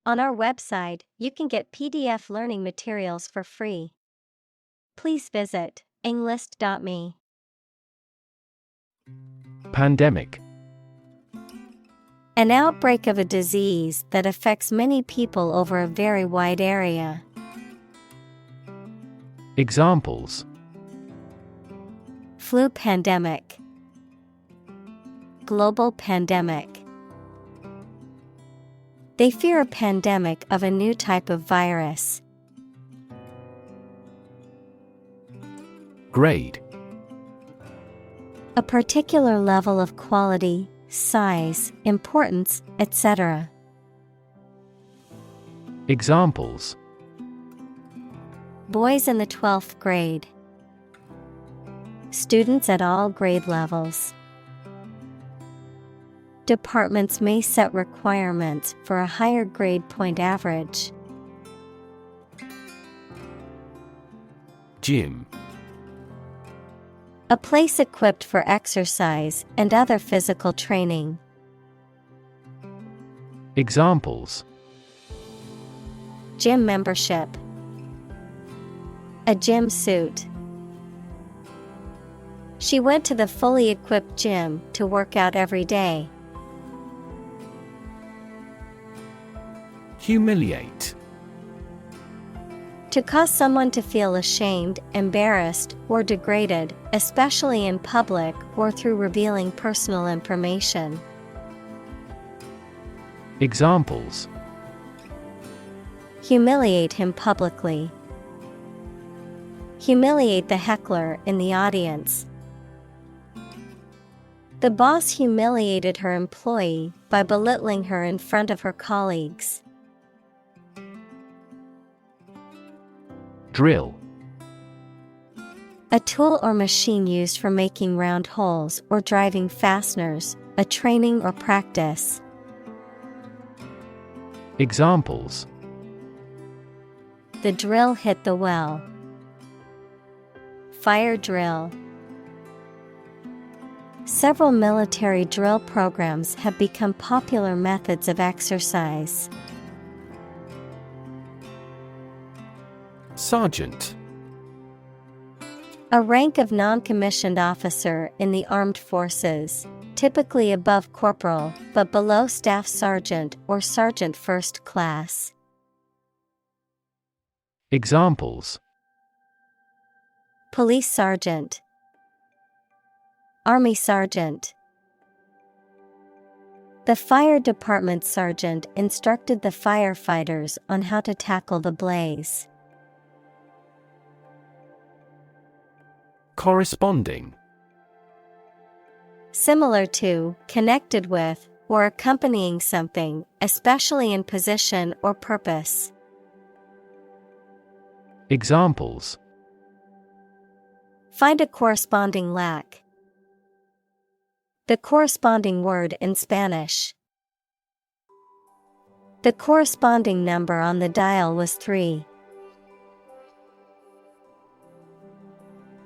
On our website, you can get PDF learning materials for free. Please visit englist.me. Pandemic. An outbreak of a disease that affects many people over a very wide area. Examples: Flu pandemic. Global pandemic. They fear a pandemic of a new type of virus. Grade. A particular level of quality, size, importance, etc. Examples: Boys in the 12th grade. Students at all grade levels. Departments may set requirements for a higher grade point average. Gym. A place equipped for exercise and other physical training. Examples: Gym membership. A gym suit. She went to the fully equipped gym to work out every day. Humiliate. To cause someone to feel ashamed, embarrassed, or degraded, especially in public or through revealing personal information. Examples: Humiliate him publicly. Humiliate the heckler in the audience. The boss humiliated her employee by belittling her in front of her colleagues. Drill. A tool or machine used for making round holes or driving fasteners, a training or practice. Examples: The drill hit the well. Fire drill. Several military drill programs have become popular methods of exercise. Sergeant. A rank of non-commissioned officer in the armed forces, typically above corporal but below staff sergeant or sergeant first class. Examples: Police sergeant. Army sergeant. The fire department sergeant instructed the firefighters on how to tackle the blaze. Corresponding. Similar to, connected with, or accompanying something, especially in position or purpose. Examples: Find a corresponding lack. The corresponding word in Spanish. The corresponding number on the dial was 3.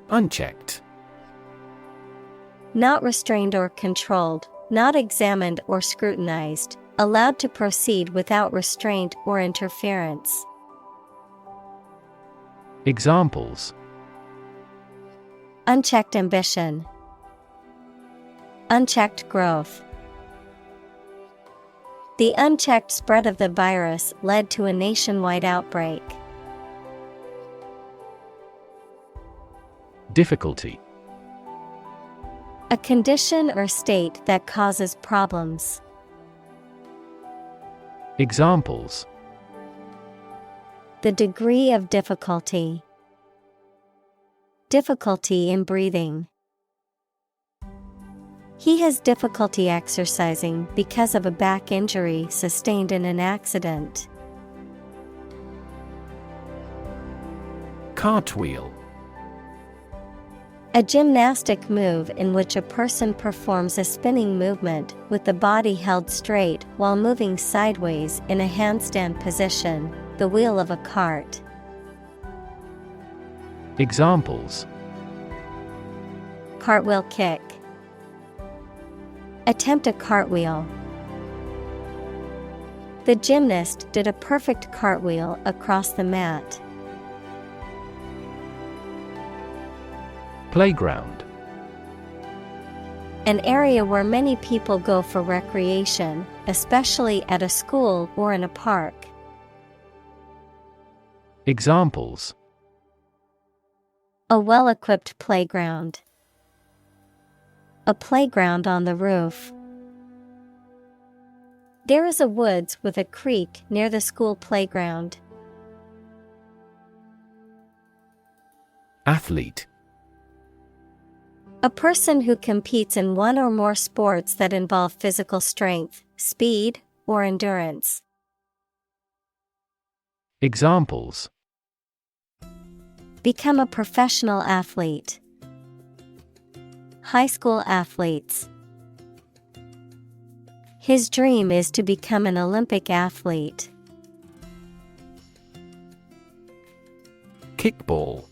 Unchecked. Not restrained or controlled, not examined or scrutinized, allowed to proceed without restraint or interference. Examples: Unchecked ambition. Unchecked growth. The unchecked spread of the virus led to a nationwide outbreak. Difficulty. A condition or state that causes problems. Examples: The degree of difficulty. Difficulty in breathing. He has difficulty exercising because of a back injury sustained in an accident. Cartwheel. A gymnastic move in which a person performs a spinning movement with the body held straight while moving sideways in a handstand position, the wheel of a cart. Examples: Cartwheel kick. Attempt a cartwheel. The gymnast did a perfect cartwheel across the mat. Playground. An area where many people go for recreation, especially at a school or in a park. Examples: A well-equipped playground. A playground on the roof. There is a woods with a creek near the school playground. Athlete. A person who competes in one or more sports that involve physical strength, speed, or endurance. Examples: Become a professional athlete. High school athletes. His dream is to become an Olympic athlete. Kickball.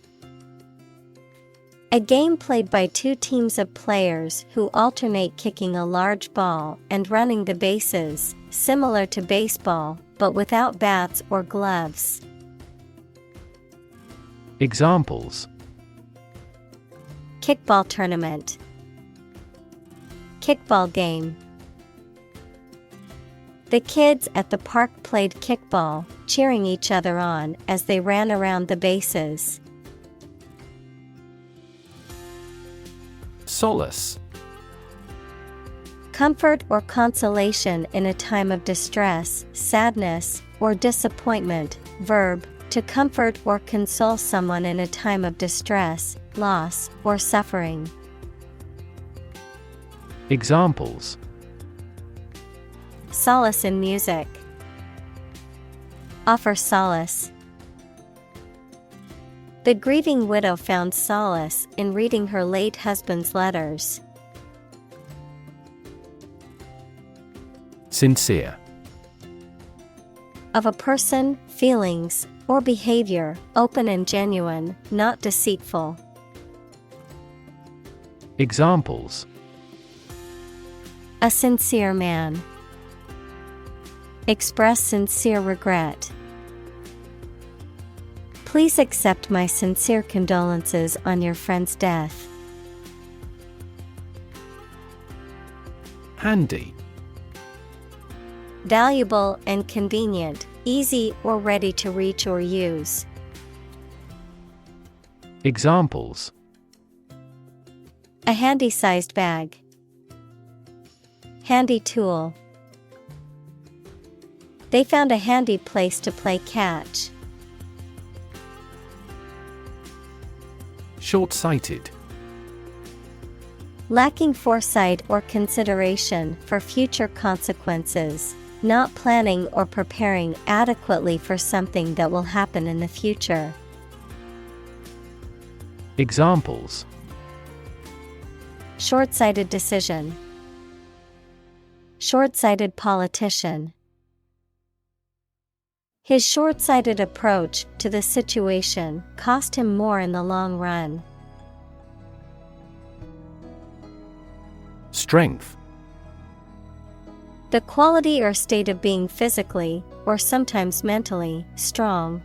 A game played by two teams of players who alternate kicking a large ball and running the bases, similar to baseball, but without bats or gloves. Examples: Kickball tournament. Kickball game. The kids at the park played kickball, cheering each other on as they ran around the bases. Solace. Comfort or consolation in a time of distress, sadness, or disappointment. Verb, to comfort or console someone in a time of distress, loss, or suffering. Examples: Solace in music. Offer solace. The grieving widow found solace in reading her late husband's letters. Sincere. Of a person, feelings, or behavior, open and genuine, not deceitful. Examples: A sincere man. Express sincere regret. Please accept my sincere condolences on your friend's death. Handy. Valuable and convenient, easy or ready to reach or use. Examples: A handy-sized bag. Handy tool. They found a handy place to play catch. Short-sighted. Lacking foresight or consideration for future consequences, not planning or preparing adequately for something that will happen in the future. Examples: Short-sighted decision. Short-sighted politician. His short-sighted approach to the situation cost him more in the long run. Strength. The quality or state of being physically, or sometimes mentally, strong.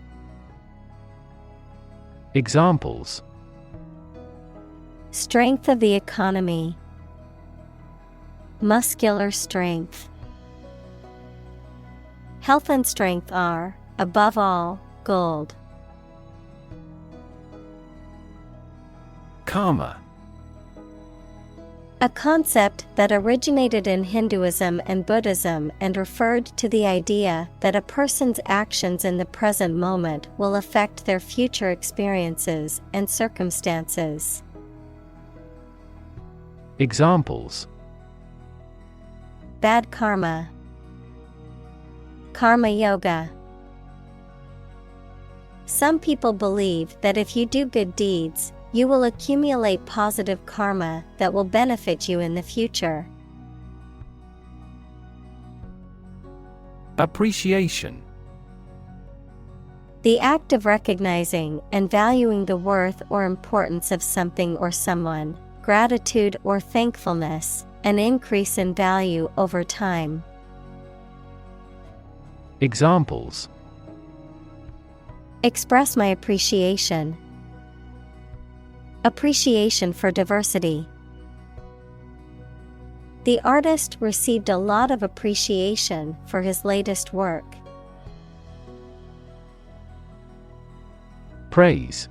Examples: Strength of the economy. Muscular strength. Health and strength are, above all, gold. Karma. A concept that originated in Hinduism and Buddhism and referred to the idea that a person's actions in the present moment will affect their future experiences and circumstances. Examples: Bad karma. Karma yoga. Some people believe that if you do good deeds, you will accumulate positive karma that will benefit you in the future. Appreciation. The act of recognizing and valuing the worth or importance of something or someone, gratitude or thankfulness, an increase in value over time. Examples. Express my appreciation. Appreciation for diversity. The artist received a lot of appreciation for his latest work. Praise.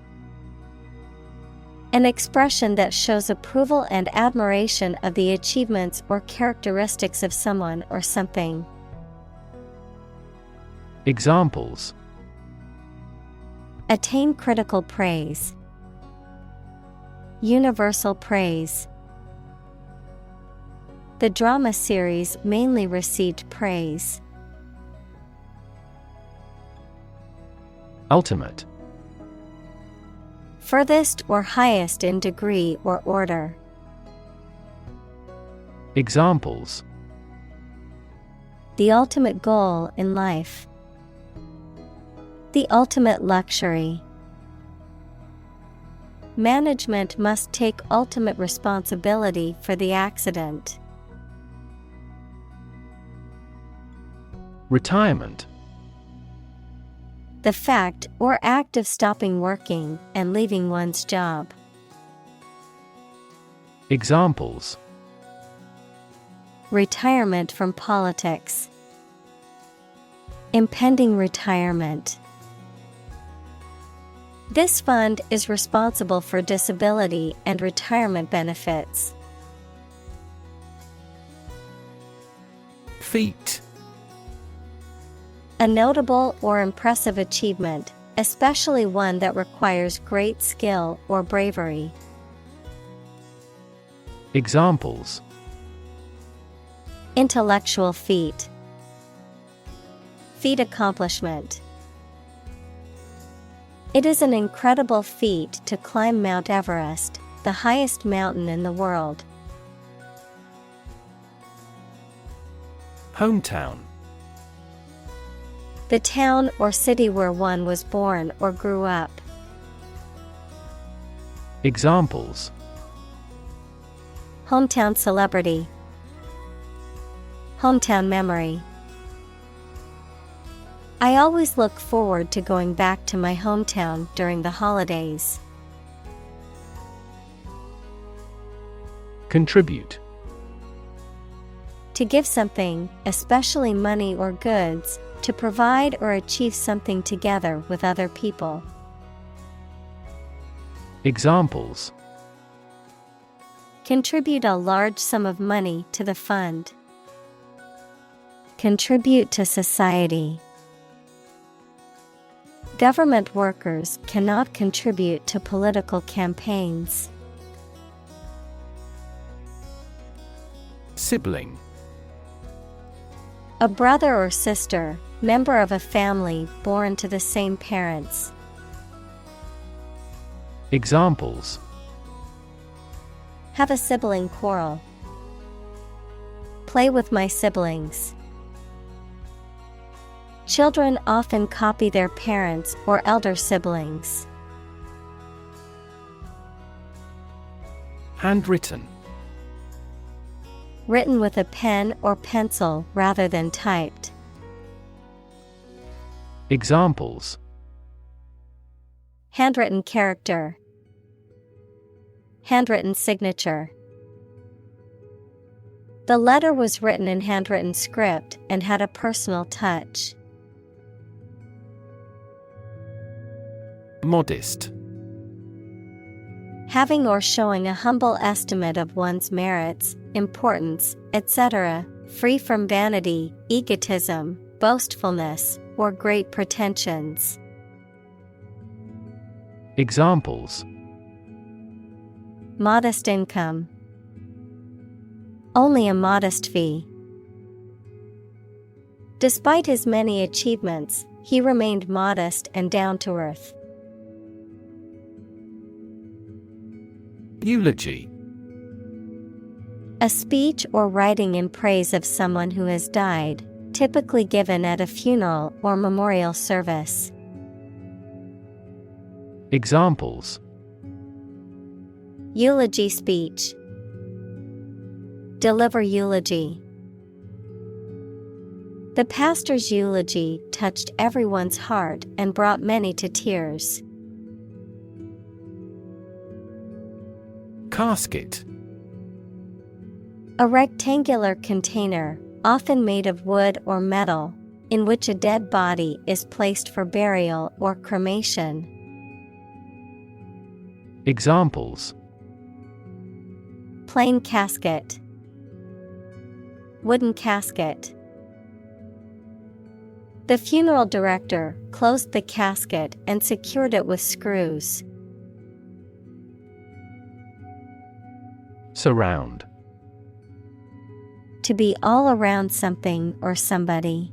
An expression that shows approval and admiration of the achievements or characteristics of someone or something. Examples. Attain critical praise. Universal praise. The drama series mainly received praise. Ultimate. Furthest or highest in degree or order. Examples. The ultimate goal in life. The ultimate luxury. Management must take ultimate responsibility for the accident. Retirement. The fact or act of stopping working and leaving one's job. Examples. Retirement from politics. Impending retirement. This fund is responsible for disability and retirement benefits. Feat. A notable or impressive achievement, especially one that requires great skill or bravery. Examples. Intellectual feat. Feat accomplishment. It is an incredible feat to climb Mount Everest, the highest mountain in the world. Hometown. The town or city where one was born or grew up. Examples. Hometown celebrity. Hometown memory. I always look forward to going back to my hometown during the holidays. Contribute. To give something, especially money or goods, to provide or achieve something together with other people. Examples. Contribute a large sum of money to the fund. Contribute to society. Government workers cannot contribute to political campaigns. Sibling. A brother or sister, member of a family born to the same parents. Examples. Have a sibling quarrel. Play with my siblings. Children often copy their parents or elder siblings. Handwritten. Written with a pen or pencil rather than typed. Examples. Handwritten character. Handwritten signature. The letter was written in handwritten script and had a personal touch. Modest. Having or showing a humble estimate of one's merits, importance, etc., free from vanity, egotism, boastfulness, or great pretensions. Examples. Modest income. Only a modest fee. Despite his many achievements, he remained modest and down to earth. Eulogy. A speech or writing in praise of someone who has died, typically given at a funeral or memorial service. Examples. Eulogy speech. Deliver eulogy. The pastor's eulogy touched everyone's heart and brought many to tears. Casket. A rectangular container, often made of wood or metal, in which a dead body is placed for burial or cremation. Examples: Plain casket, wooden casket. The funeral director closed the casket and secured it with screws. Surround. To be all around something or somebody.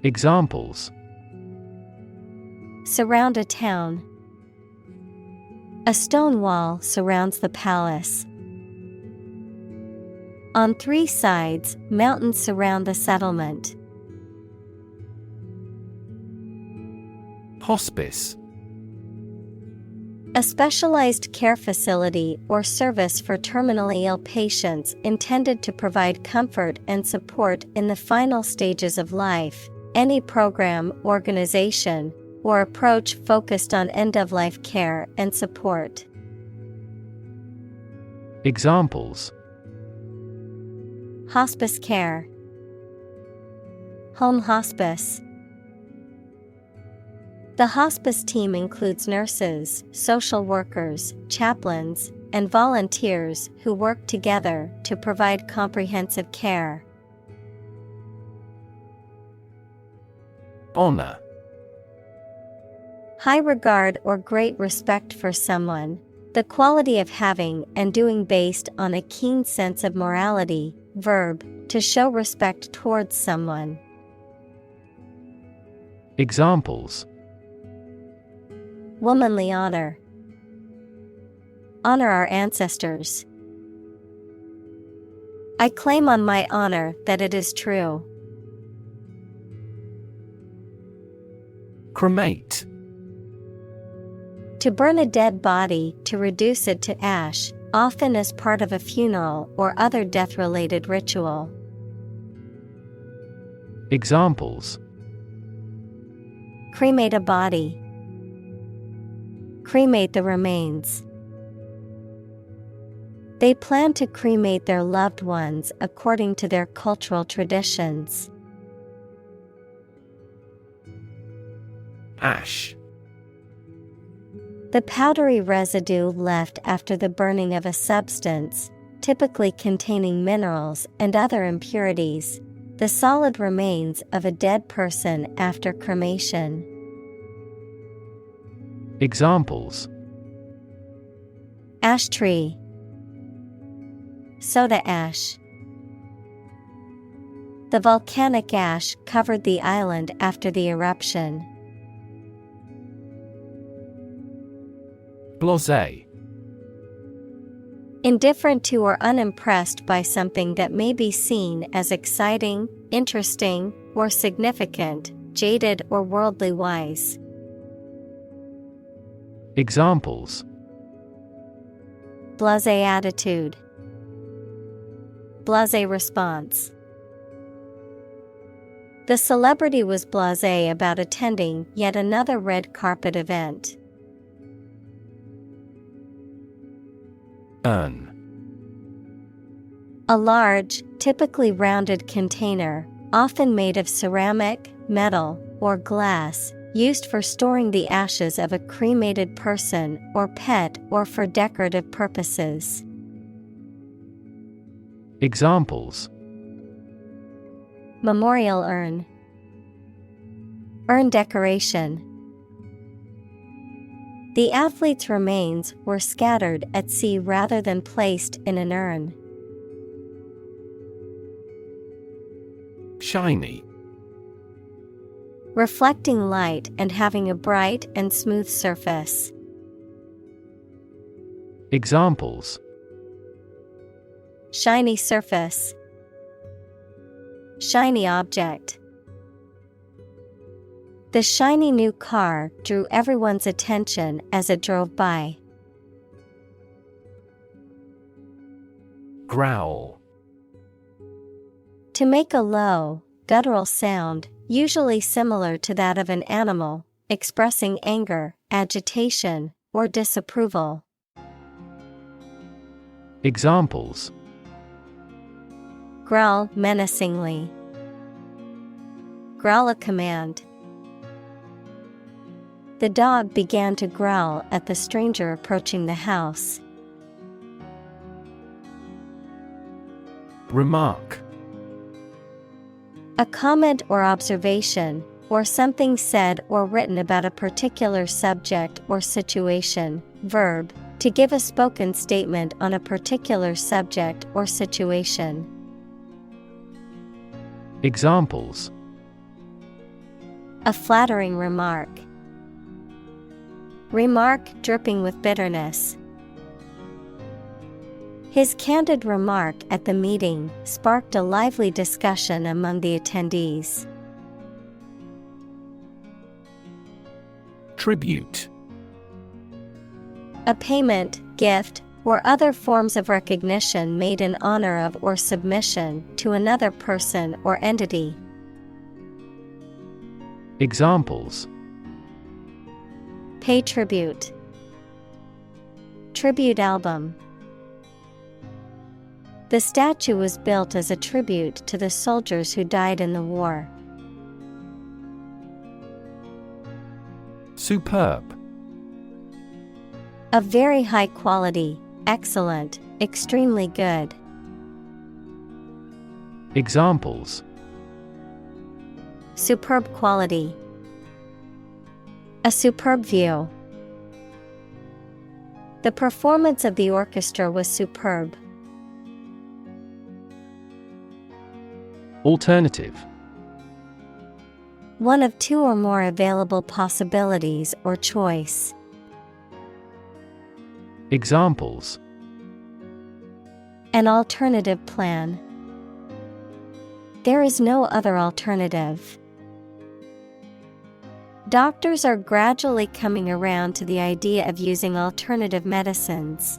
Examples: Surround a town. A stone wall surrounds the palace. On 3 sides, mountains surround the settlement. Hospice. A specialized care facility or service for terminally ill patients intended to provide comfort and support in the final stages of life. Any program, organization, or approach focused on end-of-life care and support. Examples: Hospice care. Home hospice. The hospice team includes nurses, social workers, chaplains, and volunteers who work together to provide comprehensive care. Honor. High regard or great respect for someone, the quality of having and doing based on a keen sense of morality. Verb, to show respect towards someone. Examples: Womanly honor. Honor our ancestors. I claim on my honor that it is true. Cremate. To burn a dead body to reduce it to ash, often as part of a funeral or other death-related ritual. Examples: Cremate a body. Cremate the remains. They plan to cremate their loved ones according to their cultural traditions. Ash. The powdery residue left after the burning of a substance, typically containing minerals and other impurities, the solid remains of a dead person after cremation. Examples: Ash tree. Soda ash. The volcanic ash covered the island after the eruption. Blasé. Indifferent to or unimpressed by something that may be seen as exciting, interesting, or significant, jaded or worldly wise. Examples: Blasé attitude. Blasé response. The celebrity was blasé about attending yet another red carpet event. Urn. A large, typically rounded container, often made of ceramic, metal, or glass, used for storing the ashes of a cremated person or pet or for decorative purposes. Examples: Memorial urn. Urn decoration. The athlete's remains were scattered at sea rather than placed in an urn. Shiny. Reflecting light and having a bright and smooth surface. Examples: Shiny surface. Shiny object. The shiny new car drew everyone's attention as it drove by. Growl. To make a low, guttural sound, usually similar to that of an animal, expressing anger, agitation, or disapproval. Examples: Growl menacingly. Growl a command. The dog began to growl at the stranger approaching the house. Remark. A comment or observation, or something said or written about a particular subject or situation. Verb, to give a spoken statement on a particular subject or situation. Examples: A flattering remark. Remark dripping with bitterness. His candid remark at the meeting sparked a lively discussion among the attendees. Tribute. A payment, gift, or other forms of recognition made in honor of or submission to another person or entity. Examples: Pay tribute. Tribute album. The statue was built as a tribute to the soldiers who died in the war. Superb. Of very high quality, excellent, extremely good. Examples: Superb quality. A superb view. The performance of the orchestra was superb. Alternative. One of two or more available possibilities or choice. Examples: An alternative plan. There is no other alternative. Doctors are gradually coming around to the idea of using alternative medicines.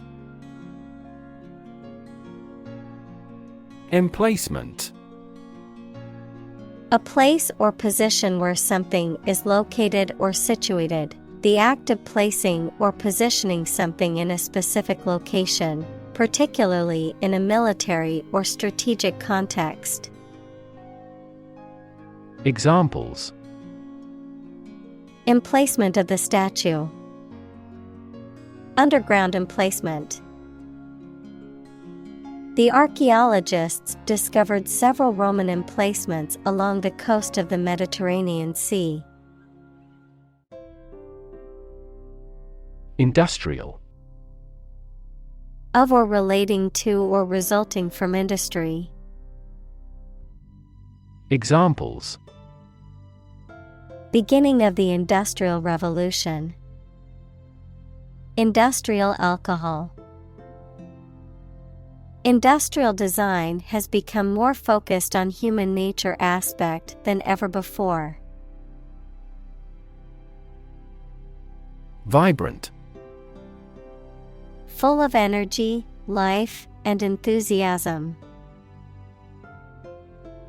Emplacement. A place or position where something is located or situated. The act of placing or positioning something in a specific location, particularly in a military or strategic context. Examples: Emplacement of the statue. Underground emplacement. The archaeologists discovered several Roman emplacements along the coast of the Mediterranean Sea. Industrial. Of or relating to or resulting from industry. Examples: Beginning of the Industrial Revolution. Industrial alcohol. Industrial design has become more focused on human nature aspect than ever before. Vibrant. Full of energy, life, and enthusiasm.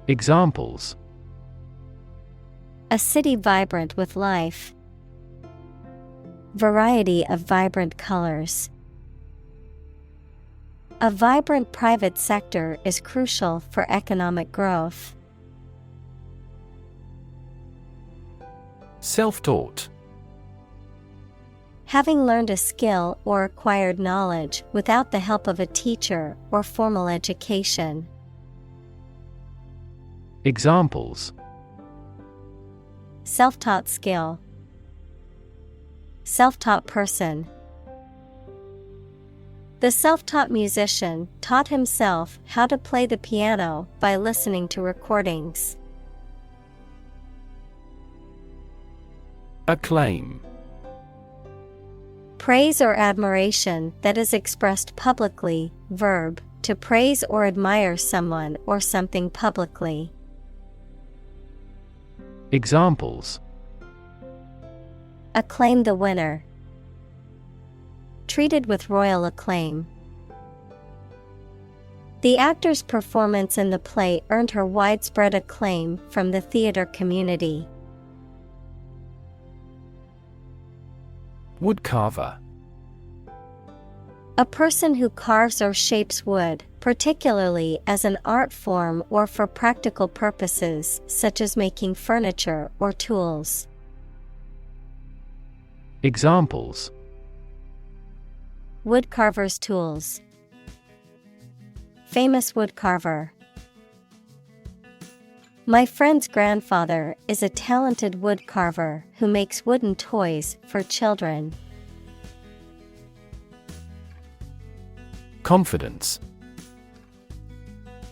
Examples: A city vibrant with life. Variety of vibrant colors. A vibrant private sector is crucial for economic growth. Self-taught. Having learned a skill or acquired knowledge without the help of a teacher or formal education. Examples: Self-taught skill. Self-taught person. The self-taught musician taught himself how to play the piano by listening to recordings. Acclaim. Praise or admiration that is expressed publicly. Verb, to praise or admire someone or something publicly. Examples: Acclaim the winner. Treated with royal acclaim. The actor's performance in the play earned her widespread acclaim from the theater community. Woodcarver. A person who carves or shapes wood, particularly as an art form or for practical purposes, such as making furniture or tools. Examples: Woodcarver's tools. Famous woodcarver. My friend's grandfather is a talented woodcarver who makes wooden toys for children. Confidence.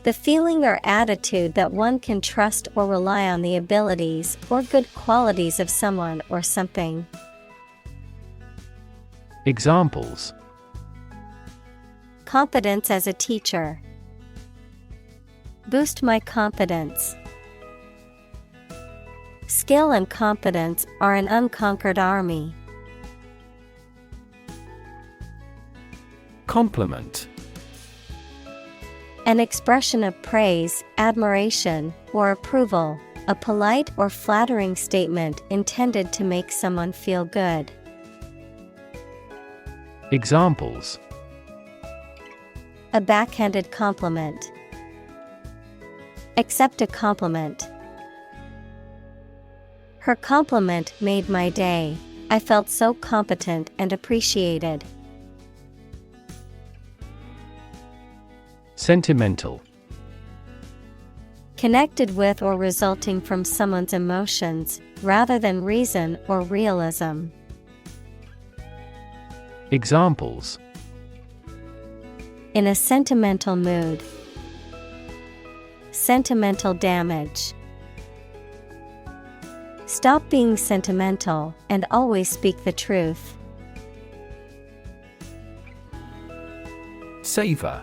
The feeling or attitude that one can trust or rely on the abilities or good qualities of someone or something. Examples: Confidence as a teacher. Boost my confidence. Skill and confidence are an unconquered army. Compliment. An expression of praise, admiration, or approval, a polite or flattering statement intended to make someone feel good. Examples: A backhanded compliment. Accept a compliment. Her compliment made my day. I felt so competent and appreciated. Sentimental. Connected with or resulting from someone's emotions, rather than reason or realism. Examples: In a sentimental mood. Sentimental damage. Stop being sentimental and always speak the truth. Savor.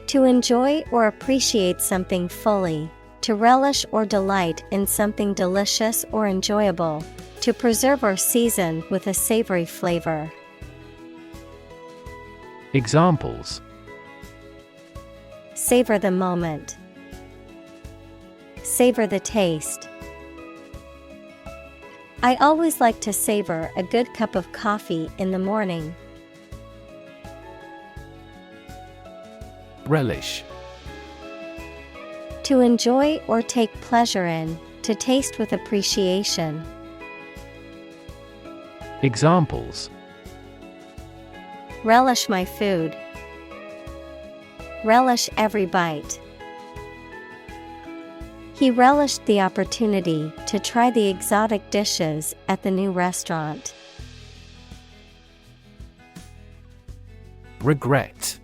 To enjoy or appreciate something fully, to relish or delight in something delicious or enjoyable, to preserve or season with a savory flavor. Examples: Savor the moment. Savor the taste. I always like to savor a good cup of coffee in the morning. Relish. To enjoy or take pleasure in, to taste with appreciation. Examples: Relish my food. Relish every bite. He relished the opportunity to try the exotic dishes at the new restaurant. Regret.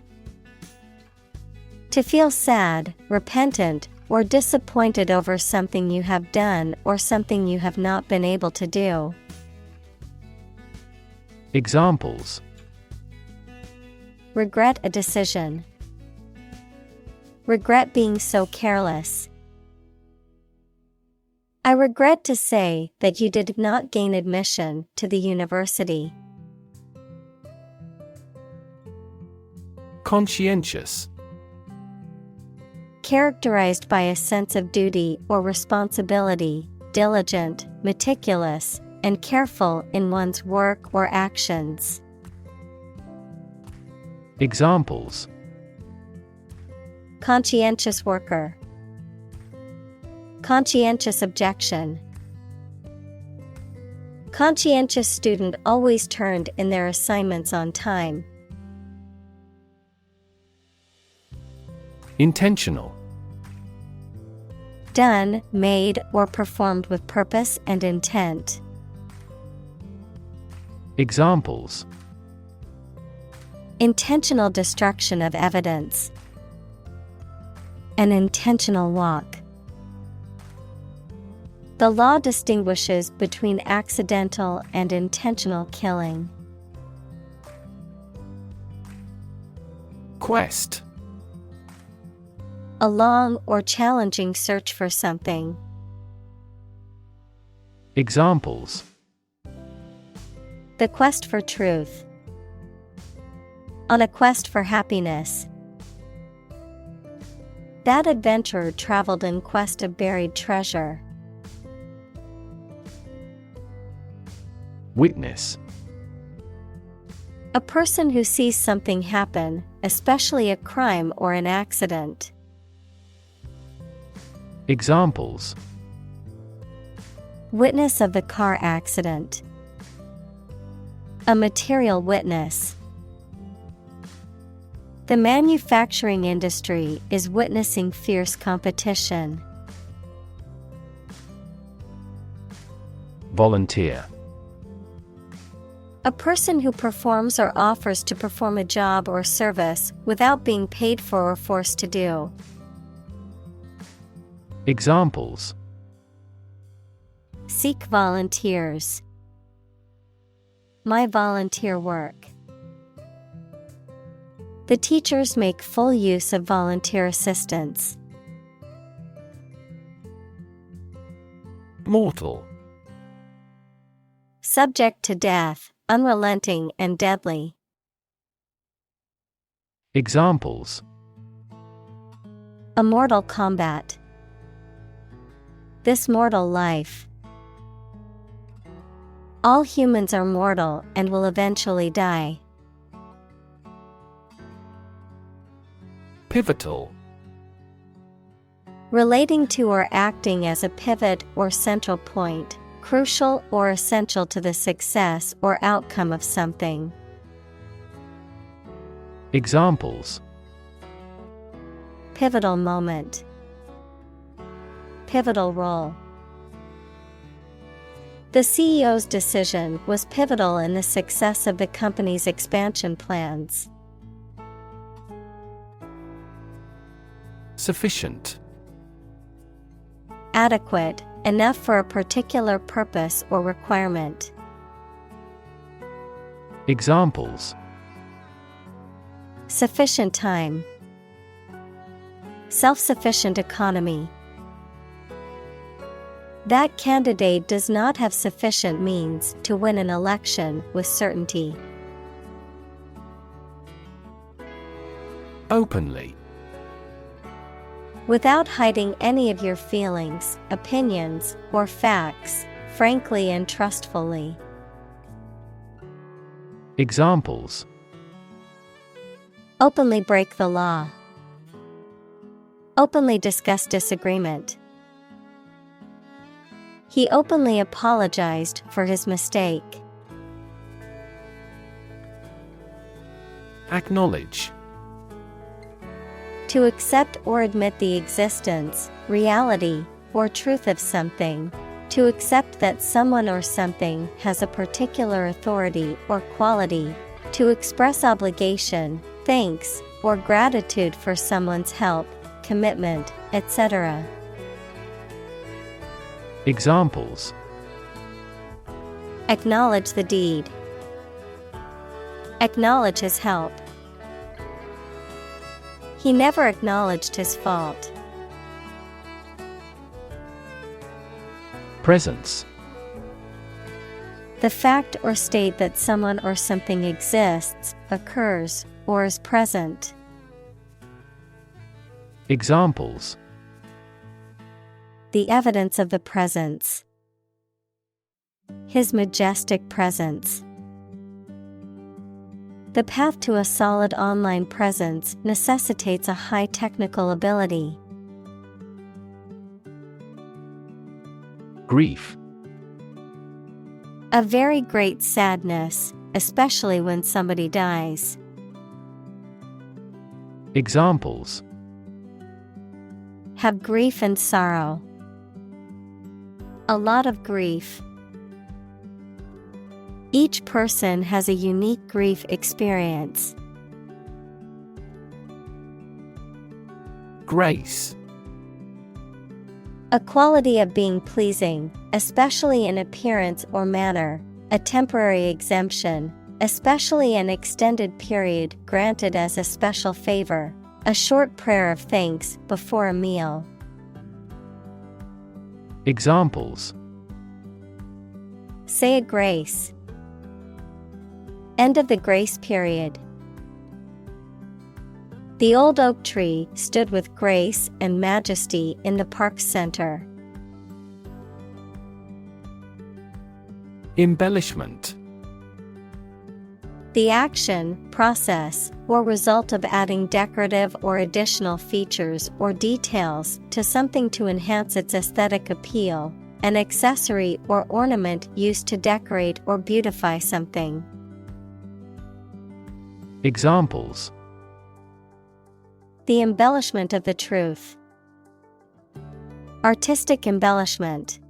To feel sad, repentant, or disappointed over something you have done or something you have not been able to do. Examples: Regret a decision. Regret being so careless. I regret to say that you did not gain admission to the university. Conscientious. Characterized by a sense of duty or responsibility, diligent, meticulous, and careful in one's work or actions. Examples: Conscientious worker. Conscientious objection. Conscientious student always turned in their assignments on time. Intentional. Done, made, or performed with purpose and intent. Examples: Intentional destruction of evidence. An intentional walk. The law distinguishes between accidental and intentional killing. Quest. A long or challenging search for something. Examples: The quest for truth. On a quest for happiness. That adventurer traveled in quest of buried treasure. Witness. A person who sees something happen, especially a crime or an accident. Examples: Witness of the car accident. A material witness. The manufacturing industry is witnessing fierce competition. Volunteer. A person who performs or offers to perform a job or service without being paid for or forced to do. Examples: Seek volunteers. My volunteer work. The teachers make full use of volunteer assistance. Mortal. Subject to death, unrelenting and deadly. Examples: A mortal combat. This mortal life. All humans are mortal and will eventually die. Pivotal. Relating to or acting as a pivot or central point, crucial or essential to the success or outcome of something. Examples: Pivotal moment. Pivotal role. The CEO's decision was pivotal in the success of the company's expansion plans. Sufficient. Adequate, enough for a particular purpose or requirement. Examples: Sufficient time. Self-sufficient economy. That candidate does not have sufficient means to win an election with certainty. Openly. Without hiding any of your feelings, opinions, or facts, frankly and trustfully. Examples: Openly break the law. Openly discuss disagreement. He openly apologized for his mistake. Acknowledge. To accept or admit the existence, reality, or truth of something. To accept that someone or something has a particular authority or quality. To express obligation, thanks, or gratitude for someone's help, commitment, etc. Examples: Acknowledge the deed. Acknowledge his help. He never acknowledged his fault. Presence. The fact or state that someone or something exists, occurs, or is present. Examples: The evidence of the presence. His majestic presence. The path to a solid online presence necessitates a high technical ability. Grief. A very great sadness, especially when somebody dies. Examples: Have grief and sorrow. A lot of grief. Each person has a unique grief experience. Grace. A quality of being pleasing, especially in appearance or manner, a temporary exemption, especially an extended period granted as a special favor, a short prayer of thanks before a meal. Examples: Say a grace. End of the grace period. The old oak tree stood with grace and majesty in the park's center. Embellishment. The action, process, or result of adding decorative or additional features or details to something to enhance its aesthetic appeal, an accessory or ornament used to decorate or beautify something. Examples: The embellishment of the truth. Artistic embellishment.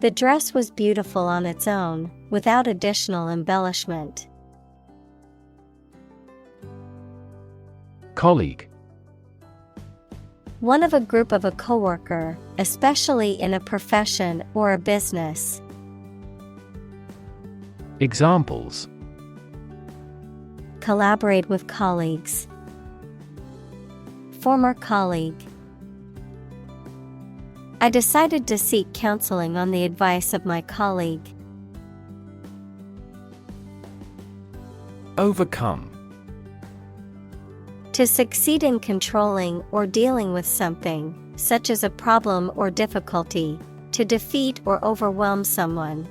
The dress was beautiful on its own, without additional embellishment. Colleague. One of a group of a coworker, especially in a profession or a business. Examples: Collaborate with colleagues. Former colleague. I decided to seek counseling on the advice of my colleague. Overcome. To succeed in controlling or dealing with something, such as a problem or difficulty, to defeat or overwhelm someone.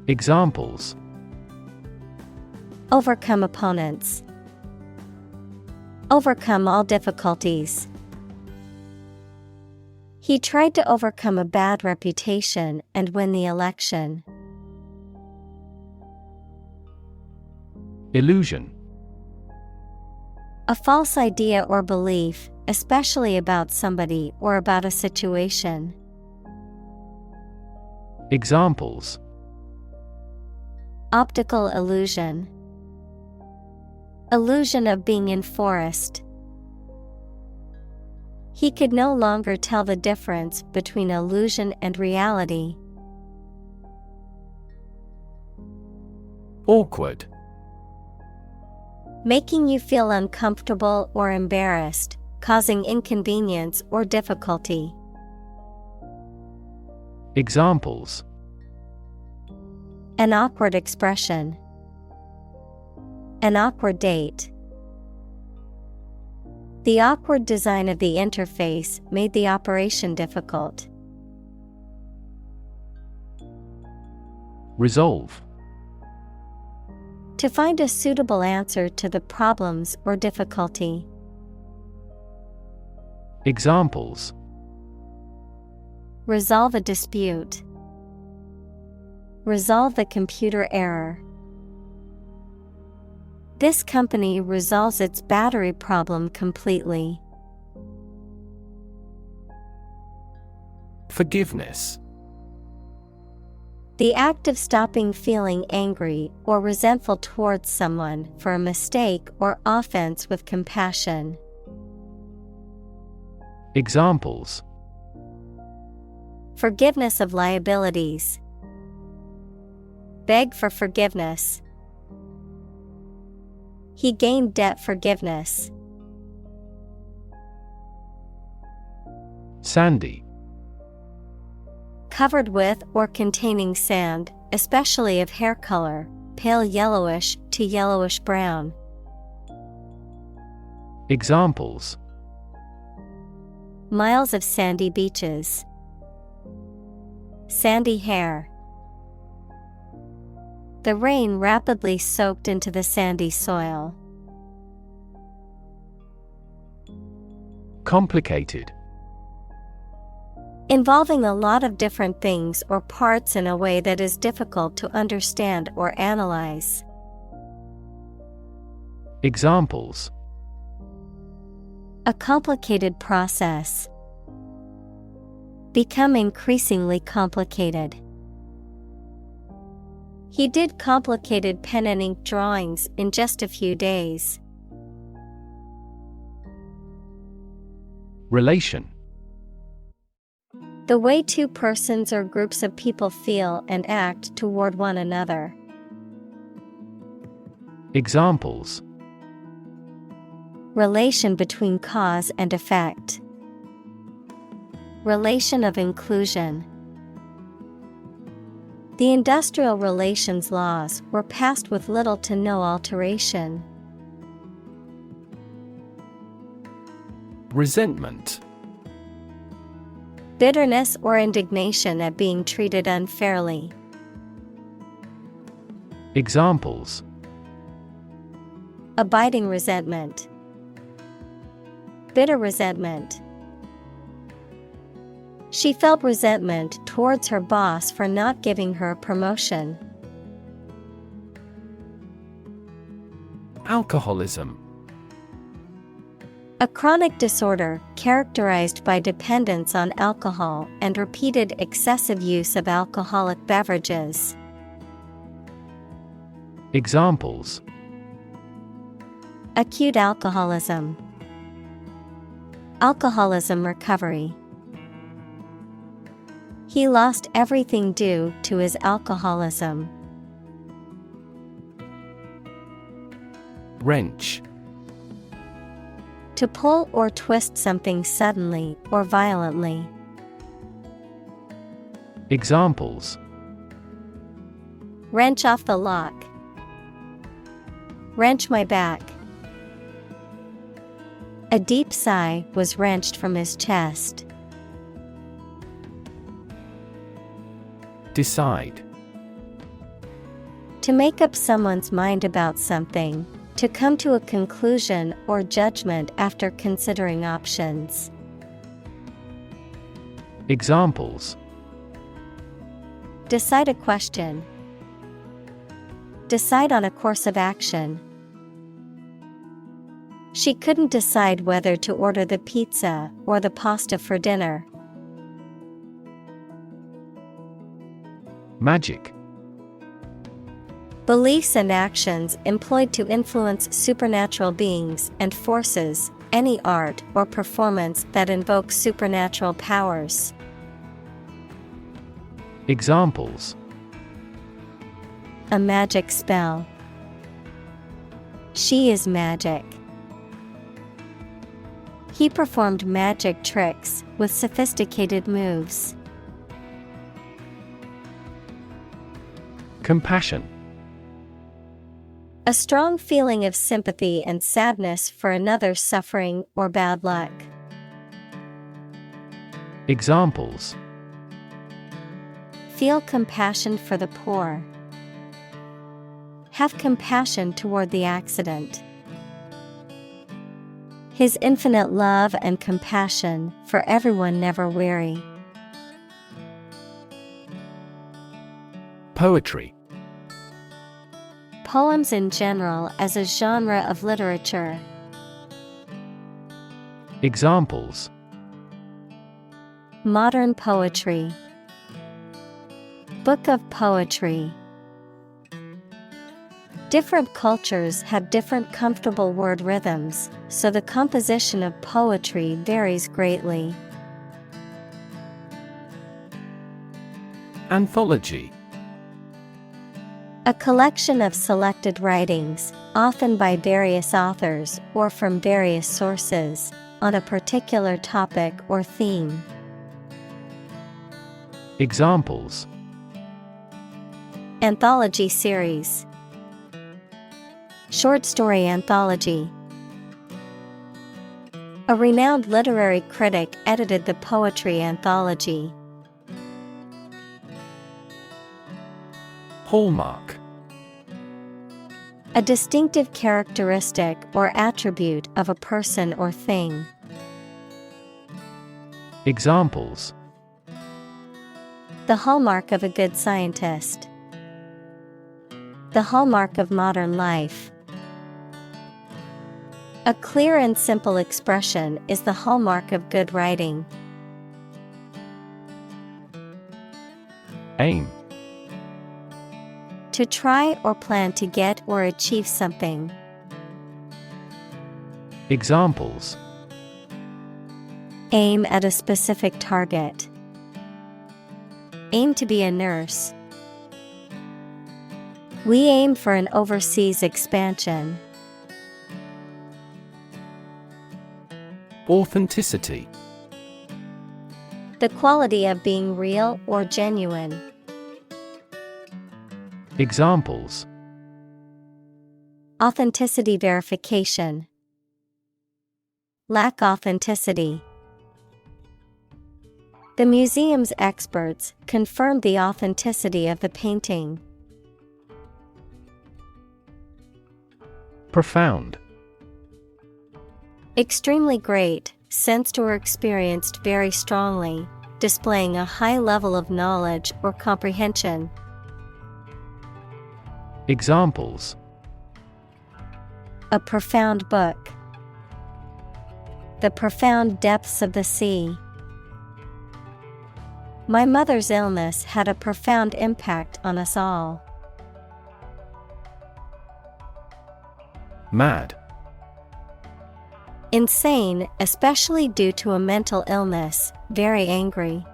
Examples: Overcome opponents. Overcome all difficulties. He tried to overcome a bad reputation and win the election. Illusion. A false idea or belief, especially about somebody or about a situation. Examples: Optical illusion. Illusion of being in forest. He could no longer tell the difference between illusion and reality. Awkward. Making you feel uncomfortable or embarrassed, causing inconvenience or difficulty. Examples: An awkward expression. An awkward date. The awkward design of the interface made the operation difficult. Resolve. To find a suitable answer to the problems or difficulty. Examples: Resolve a dispute. Resolve the computer error. This company resolves its battery problem completely. Forgiveness. The act of stopping feeling angry or resentful towards someone for a mistake or offense with compassion. Examples: Forgiveness of liabilities. Beg for forgiveness. He gained debt forgiveness. Sandy. Covered with or containing sand, especially of hair color, pale yellowish to yellowish brown. Examples: Miles of sandy beaches. Sandy hair. The rain rapidly soaked into the sandy soil. Complicated. Involving a lot of different things or parts in a way that is difficult to understand or analyze. Examples: A complicated process. Become increasingly complicated. He did complicated pen and ink drawings in just a few days. Relation. The way two persons or groups of people feel and act toward one another. Examples: Relation between cause and effect. Relation of inclusion. The industrial relations laws were passed with little to no alteration. Resentment. Bitterness or indignation at being treated unfairly. Examples: Abiding resentment. Bitter resentment. She felt resentment towards her boss for not giving her a promotion. Alcoholism. A chronic disorder characterized by dependence on alcohol and repeated excessive use of alcoholic beverages. Examples: Acute alcoholism. Alcoholism recovery. He lost everything due to his alcoholism. Wrench. To pull or twist something suddenly or violently. Examples: Wrench off the lock. Wrench my back. A deep sigh was wrenched from his chest. Decide. To make up someone's mind about something, to come to a conclusion or judgment after considering options. Examples: Decide a question. Decide on a course of action. She couldn't decide whether to order the pizza or the pasta for dinner. Magic. Beliefs and actions employed to influence supernatural beings and forces, any art or performance that invokes supernatural powers. Examples: A magic spell. She is magic. He performed magic tricks with sophisticated moves. Compassion. A strong feeling of sympathy and sadness for another's suffering or bad luck. Examples: Feel compassion for the poor. Have compassion toward the accident. His infinite love and compassion for everyone never weary. Poetry. Poems in general as a genre of literature. Examples: Modern poetry. Book of poetry. Different cultures have different comfortable word rhythms, so the composition of poetry varies greatly. Anthology. A collection of selected writings, often by various authors or from various sources, on a particular topic or theme. Examples: Anthology series. Short story anthology. A renowned literary critic edited the poetry anthology. Hallmark. A distinctive characteristic or attribute of a person or thing. Examples: The hallmark of a good scientist. The hallmark of modern life. A clear and simple expression is the hallmark of good writing. Aim. To try or plan to get or achieve something. Examples: Aim at a specific target. Aim to be a nurse. We aim for an overseas expansion. Authenticity. The quality of being real or genuine. Examples: authenticity verification, lack authenticity. The museum's experts confirmed the authenticity of the painting. Profound. Extremely great, sensed or experienced very strongly, displaying a high level of knowledge or comprehension. Examples: a profound book, the profound depths of the sea. My mother's illness had a profound impact on us all. Mad. Insane, especially due to a mental illness, very angry.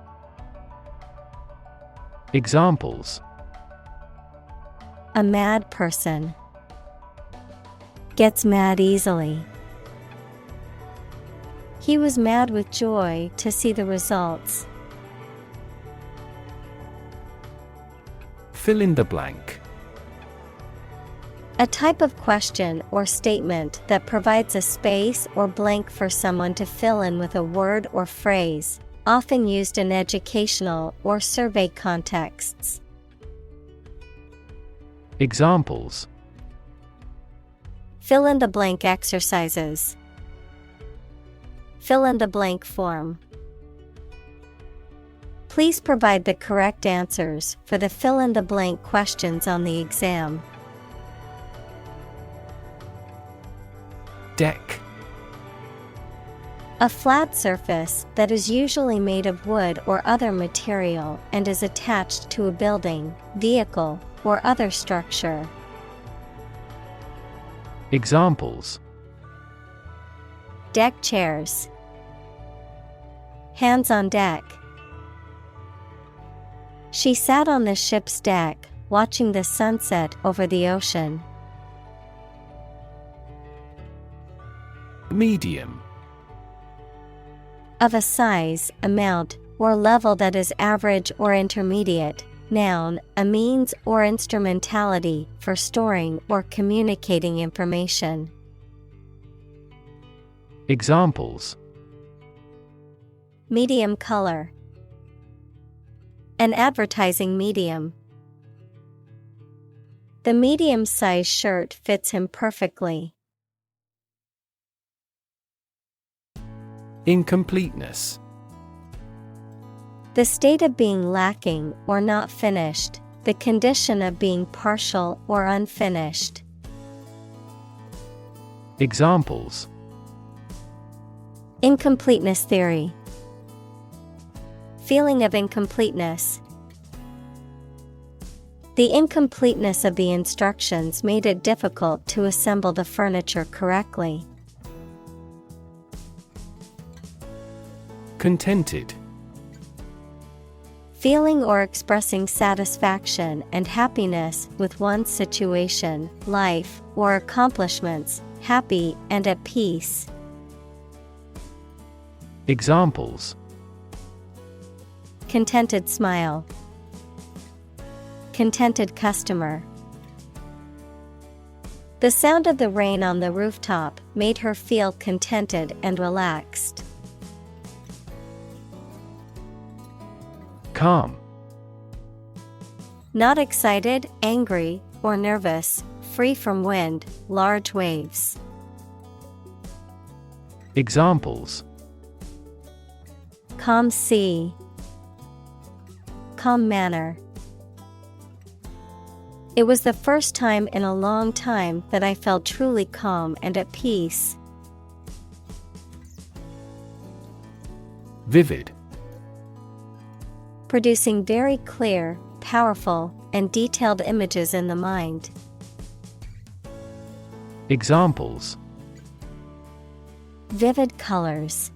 Examples: a mad person, gets mad easily. He was mad with joy to see the results. Fill in the blank. A type of question or statement that provides a space or blank for someone to fill in with a word or phrase, often used in educational or survey contexts. Examples: fill in the blank exercises, fill in the blank form. Please provide the correct answers for the fill in the blank questions on the exam. Deck. A flat surface that is usually made of wood or other material and is attached to a building, vehicle, or other structure. Examples: deck chairs, hands on deck. She sat on the ship's deck, watching the sunset over the ocean. Medium. Of a size, amount, or level that is average or intermediate. Noun, a means or instrumentality for storing or communicating information. Examples: medium color, an advertising medium. The medium-sized shirt fits him perfectly. Incompleteness. The state of being lacking or not finished, the condition of being partial or unfinished. Examples: incompleteness theory, feeling of incompleteness. The incompleteness of the instructions made it difficult to assemble the furniture correctly. Contented. Feeling or expressing satisfaction and happiness with one's situation, life, or accomplishments, happy and at peace. Examples: contented smile, contented customer. The sound of the rain on the rooftop made her feel contented and relaxed. Calm. Not excited, angry, or nervous, free from wind, large waves. Examples: calm sea, calm manner. It was the first time in a long time that I felt truly calm and at peace. Vivid. Producing very clear, powerful, and detailed images in the mind. Examples: vivid colors,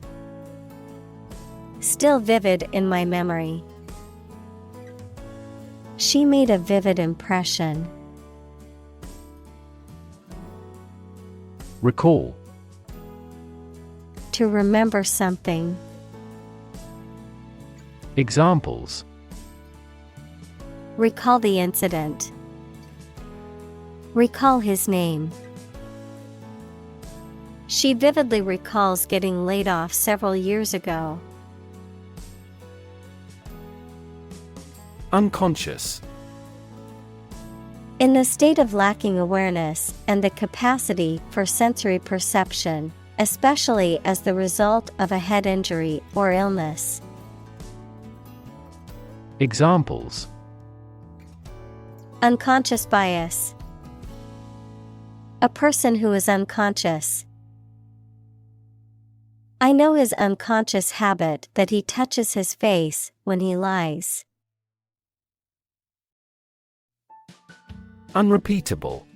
still vivid in my memory. She made a vivid impression. Recall. To remember something. Examples: recall the incident, Recall his name. She vividly recalls getting laid off several years ago. Unconscious. In the state of lacking awareness and the capacity for sensory perception, especially as the result of a head injury or illness. Examples: Unconscious bias. A person who is unconscious. I know his unconscious habit that he touches his face when he lies. Unrepeatable.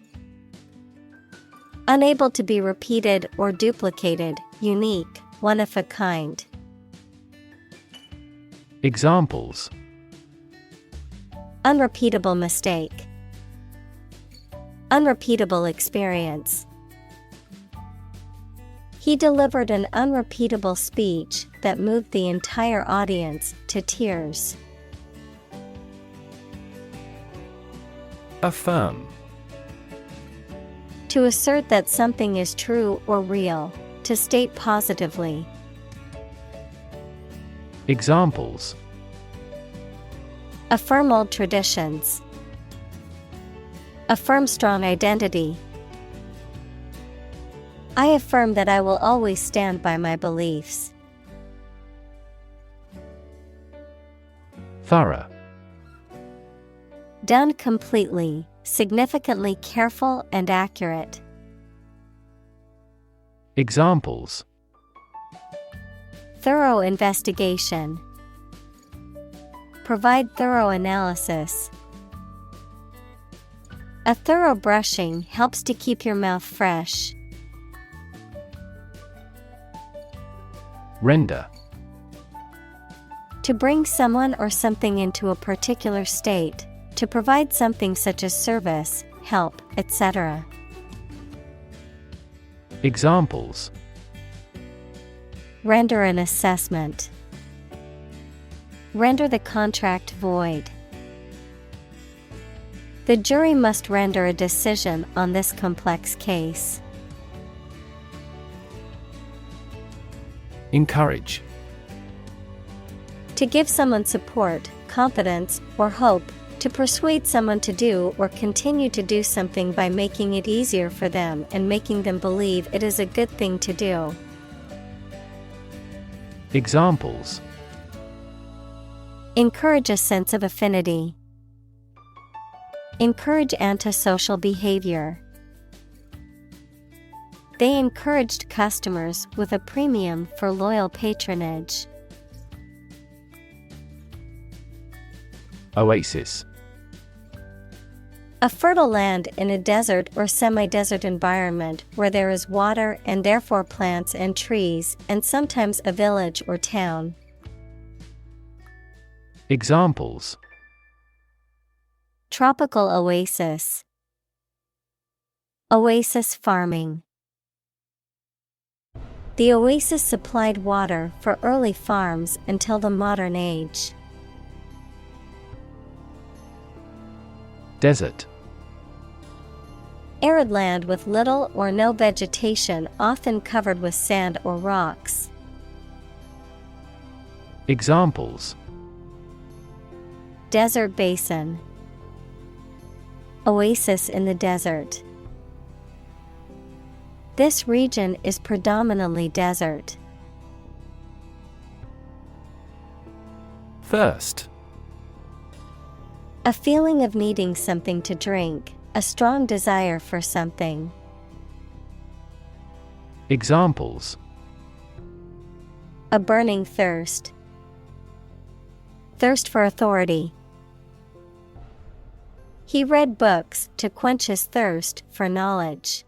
Unable to be repeated or duplicated, unique, one of a kind. Examples: Unrepeatable mistake. Unrepeatable experience. He delivered an unrepeatable speech that moved the entire audience to tears. Affirm. To assert that something is true or real, to state positively. Examples: Affirm old traditions. Affirm strong identity. I affirm that I will always stand by my beliefs. Thorough. Done completely, significantly careful and accurate. Examples: Thorough investigation. Provide thorough analysis. A thorough brushing helps to keep your mouth fresh. Render. To bring someone or something into a particular state, to provide something such as service, help, etc. Examples: Render an assessment. Render the contract void. The jury must render a decision on this complex case. Encourage. To give someone support, confidence, or hope, to persuade someone to do or continue to do something by making it easier for them and making them believe it is a good thing to do. Examples: Encourage a sense of affinity. Encourage antisocial behavior. They encouraged customers with a premium for loyal patronage. Oasis. A fertile land in a desert or semi-desert environment where there is water and therefore plants and trees, and sometimes a village or town. Examples: Tropical oasis. Oasis farming. The oasis supplied water for early farms until the modern age. Desert. Arid land with little or no vegetation, often covered with sand or rocks. Examples: Desert basin. Oasis in the desert. This region is predominantly desert. Thirst. A feeling of needing something to drink, a strong desire for something. Examples: A burning thirst. Thirst for authority. He read books to quench his thirst for knowledge.